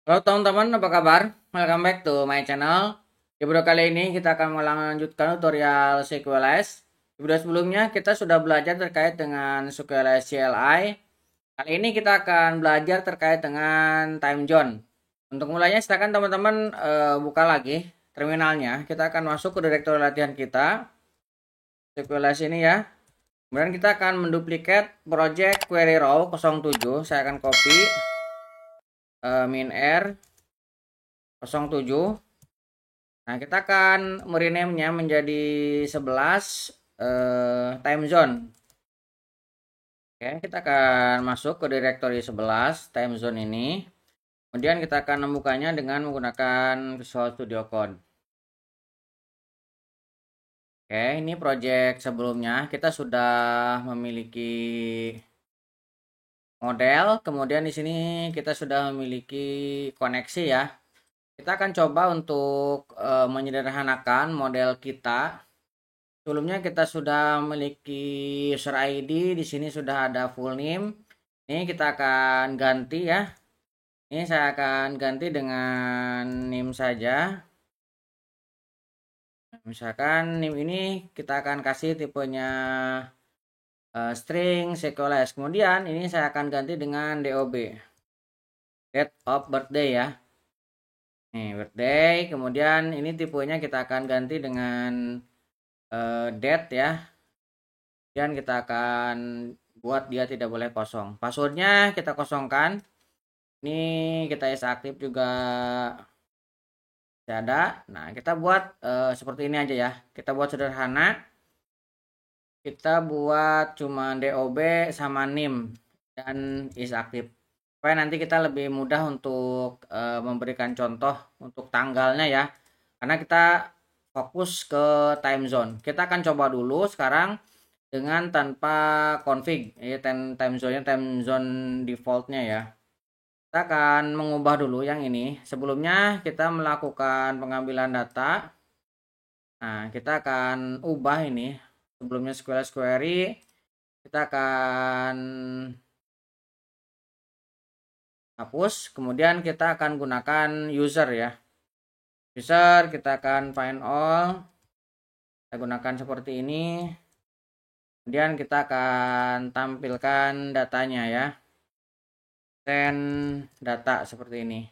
Halo teman-teman, apa kabar? Welcome back to my channel. Di video kali ini kita akan melanjutkan tutorial SQLite. Di video sebelumnya kita sudah belajar terkait dengan SQLite CLI. Kali ini kita akan belajar terkait dengan time zone. Untuk mulainya silakan teman-teman buka lagi terminalnya. Kita akan masuk ke direktori latihan kita, SQLite ini ya. Kemudian kita akan menduplikat project query row 07. Saya akan copy min r 07. Nah, kita akan merename-nya menjadi 11 time zone. Oke, kita akan masuk ke directory 11 time zone ini. Kemudian kita akan membukanya dengan menggunakan Visual Studio Code. Oke, ini project sebelumnya kita sudah memiliki model, kemudian di sini kita sudah memiliki koneksi ya. Kita akan coba untuk menyederhanakan model kita. Sebelumnya kita sudah memiliki user ID, di sini sudah ada full name. Ini kita akan ganti ya. Ini saya akan ganti dengan name saja. Misalkan name ini kita akan kasih tipenya string SQLite. Kemudian ini saya akan ganti dengan DOB. Date of birthday ya. Nih, birthday. Kemudian ini tipenya kita akan ganti dengan date ya. Dan kita akan buat dia tidak boleh kosong. Passwordnya kita kosongkan. Ini kita is aktif juga tidak ada. Nah, kita buat seperti ini aja ya. Kita buat sederhana. Kita buat cuma DOB sama NIM dan is aktif. Supaya nanti kita lebih mudah untuk memberikan contoh untuk tanggalnya ya. Karena kita fokus ke time zone. Kita akan coba dulu sekarang dengan tanpa config ya, time zone defaultnya ya. Kita akan mengubah dulu yang ini. Sebelumnya kita melakukan pengambilan data. Nah, kita akan ubah ini. Sebelumnya SQLite query, kita akan hapus. Kemudian kita akan gunakan user ya. User kita akan find all. Kita gunakan seperti ini. Kemudian kita akan tampilkan datanya ya. Send data seperti ini.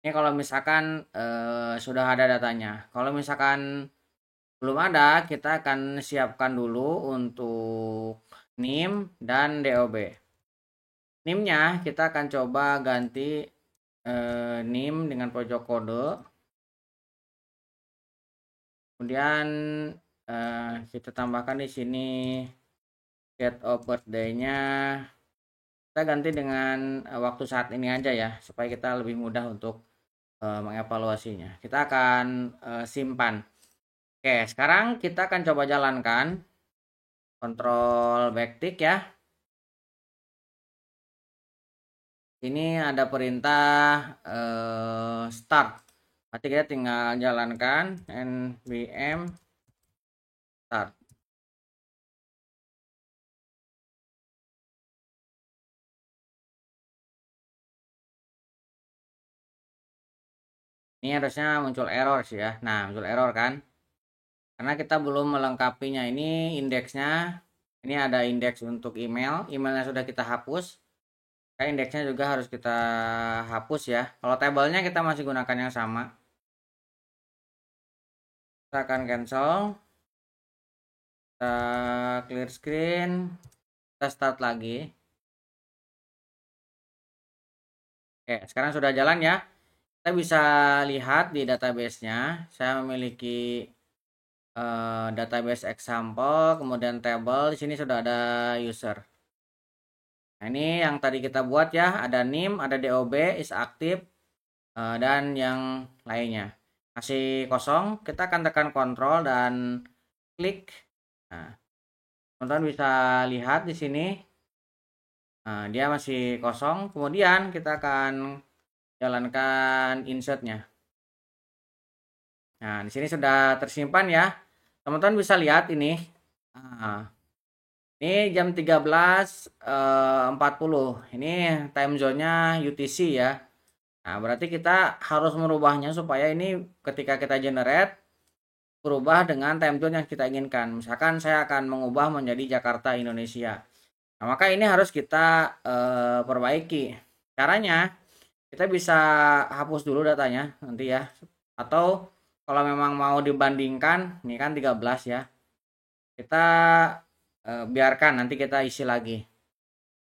Ini kalau misalkan sudah ada datanya. Kalau misalkan belum ada, kita akan siapkan dulu untuk NIM dan DOB. NIM-nya kita akan coba ganti NIM dengan pojok kode. Kemudian kita tambahkan di sini date of birthday-nya. Kita ganti dengan waktu saat ini aja ya, supaya kita lebih mudah untuk mengevaluasinya. Kita akan simpan. Oke, sekarang kita akan coba jalankan kontrol backtick ya. Ini ada perintah start. Berarti kita tinggal jalankan npm start. Ini harusnya muncul error sih ya. Nah, muncul error kan? Karena kita belum melengkapinya. Ini indeksnya. Ini ada indeks untuk email. Emailnya sudah kita hapus. Kayak indeksnya juga harus kita hapus ya. Kalau tabelnya kita masih gunakan yang sama. Kita akan cancel. Kita clear screen. Kita start lagi. Oke, sekarang sudah jalan ya. Kita bisa lihat di database-nya. Saya memiliki database example, kemudian table. Di sini sudah ada user. Nah, ini yang tadi kita buat ya. Ada NIM, ada DOB, is aktif, dan yang lainnya. Masih kosong. Kita akan tekan kontrol dan klik. Nah, teman-teman bisa lihat di sini. Nah, dia masih kosong. Kemudian kita akan jalankan insertnya. Nah, di sini sudah tersimpan ya. Teman-teman bisa lihat ini. Nah, ini jam 13.40. Ini time zone-nya UTC ya. Nah, berarti kita harus merubahnya supaya ini ketika kita generate berubah dengan time zone yang kita inginkan. Misalkan saya akan mengubah menjadi Jakarta Indonesia. Nah, maka ini harus kita perbaiki. Caranya kita bisa hapus dulu datanya nanti ya. Atau kalau memang mau dibandingkan, ini kan 13 ya. Kita biarkan nanti kita isi lagi.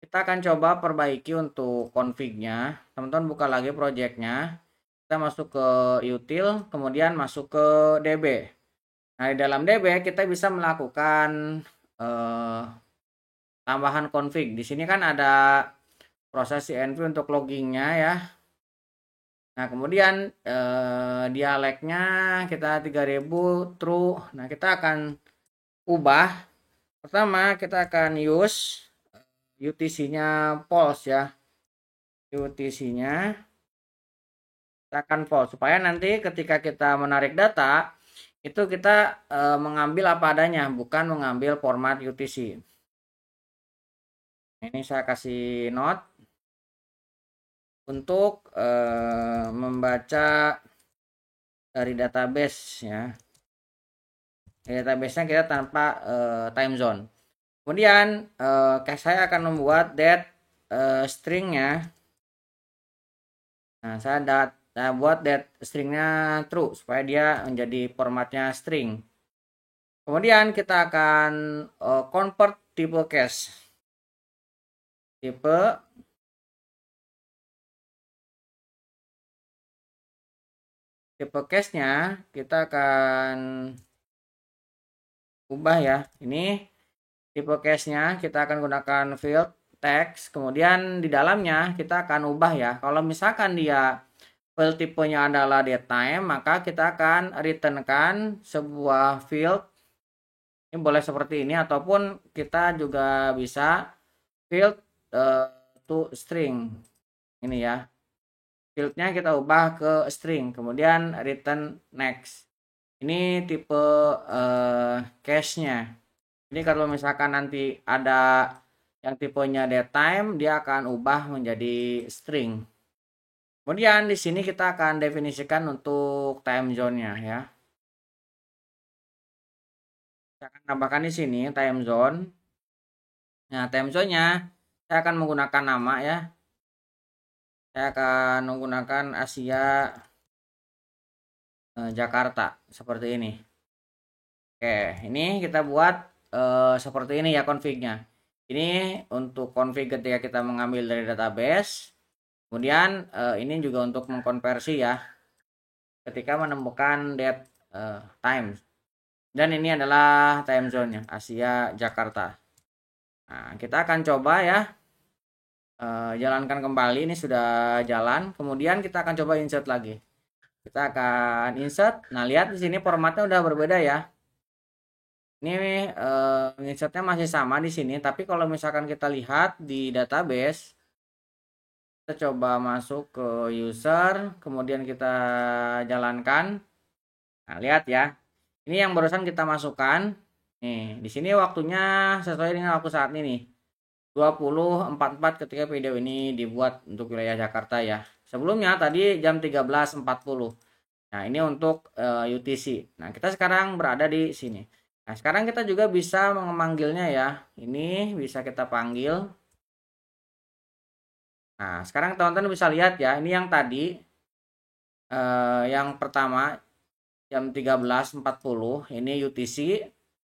Kita akan coba perbaiki untuk config-nya. Teman-teman buka lagi project-nya. Kita masuk ke util, kemudian masuk ke DB. Nah, di dalam DB kita bisa melakukan tambahan config. Di sini kan ada proses CNV untuk loggingnya ya. Nah, kemudian dialeknya kita 3000 true. Nah, kita akan ubah. Pertama, kita akan use UTC-nya false ya. UTC-nya kita akan false supaya nanti ketika kita menarik data itu kita mengambil apa adanya, bukan mengambil format UTC. Ini saya kasih note untuk membaca dari database ya. Database-nya kita tanpa time zone. Kemudian saya akan membuat that string-nya. Nah, saya buat that string-nya true supaya dia menjadi formatnya string. Kemudian kita akan convert tipe case. Tipe case-nya kita akan ubah ya. Ini tipe case-nya kita akan gunakan field text, kemudian di dalamnya kita akan ubah ya. Kalau misalkan dia field tipenya adalah datetime, maka kita akan returnkan sebuah field. Ini boleh seperti ini ataupun kita juga bisa field to string. Ini ya. Fieldnya kita ubah ke string, kemudian return next. Ini tipe cache-nya. Ini kalau misalkan nanti ada yang tipenya datetime, dia akan ubah menjadi string. Kemudian di sini kita akan definisikan untuk time zone-nya ya. Saya akan tambahkan di sini time zone. Nah, time zone-nya saya akan menggunakan nama ya. Saya akan menggunakan Asia Jakarta seperti ini. Oke, ini kita buat seperti ini ya config-nya. Ini untuk config ketika kita mengambil dari database. Kemudian ini juga untuk mengkonversi ya ketika menemukan date time. Dan ini adalah time zone-nya Asia Jakarta. Nah, kita akan coba ya jalankan kembali. Ini sudah jalan. Kemudian kita akan coba insert lagi. Kita akan insert. Nah, lihat di sini formatnya udah berbeda ya. Ini insertnya masih sama di sini, tapi kalau misalkan kita lihat di database, kita coba masuk ke user, kemudian kita jalankan. Nah, lihat ya. Ini yang barusan kita masukkan. Nih, di sini waktunya sesuai dengan waktu saat ini. 20.44 ketika video ini dibuat untuk wilayah Jakarta ya. Sebelumnya tadi jam 13.40. Nah, ini untuk UTC. Nah, kita sekarang berada di sini. Nah, sekarang kita juga bisa memanggilnya ya. Ini bisa kita panggil. Nah, sekarang teman-teman bisa lihat ya. Ini yang tadi. Yang pertama jam 13.40. Ini UTC.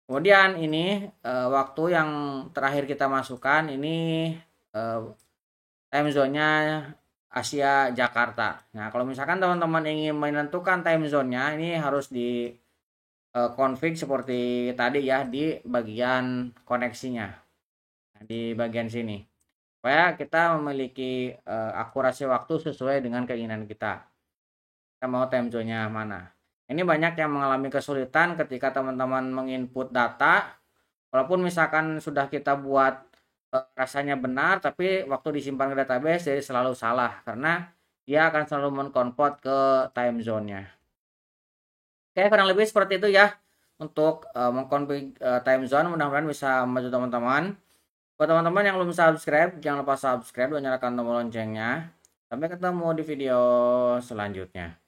Kemudian ini waktu yang terakhir kita masukkan. Ini time zone-nya Asia Jakarta. Nah, kalau misalkan teman-teman ingin menentukan time zone-nya. Ini harus di config seperti tadi ya di bagian koneksinya. Nah, di bagian sini supaya kita memiliki akurasi waktu sesuai dengan keinginan kita mau time zone-nya mana. Ini banyak yang mengalami kesulitan ketika teman-teman menginput data walaupun misalkan sudah kita buat rasanya benar, tapi waktu disimpan ke database jadi selalu salah karena dia akan selalu mengkonvert ke time zone-nya. Oke, kurang lebih seperti itu ya untuk mengkonfig time zone. Mudah-mudahan bisa membantu teman-teman. Buat teman-teman yang belum subscribe, jangan lupa subscribe dan nyalakan tombol loncengnya. Sampai ketemu di video selanjutnya.